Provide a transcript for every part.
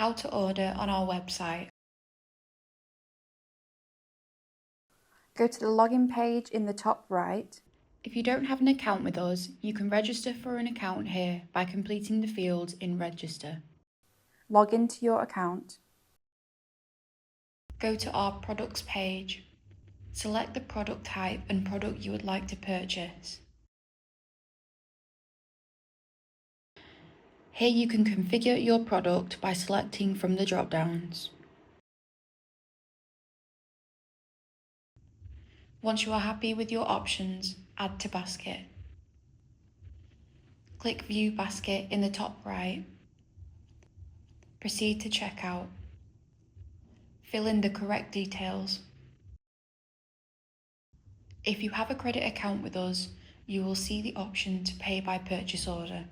how to order on our website. Go to the login page in the top right. If you don't have an account with us, you can register for an account here by completing the fields in Register. Log into your account. Go to our products page. Select the product type and product you would like to purchase. Here you can configure your product by selecting from the drop-downs. Once you are happy with your options, add to basket. Click View Basket in the top right. Proceed to checkout. Fill in the correct details. If you have a credit account with us, you will see the option to pay by purchase order.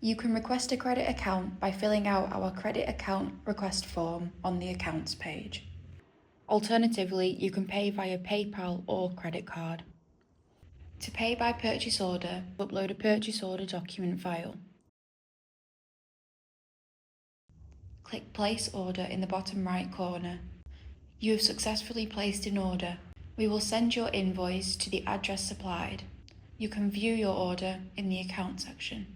You can request a credit account by filling out our credit account request form on the accounts page. Alternatively, you can pay via PayPal or credit card. To pay by purchase order, upload a purchase order document file. Click Place Order in the bottom right corner. You have successfully placed an order. We will send your invoice to the address supplied. You can view your order in the account section.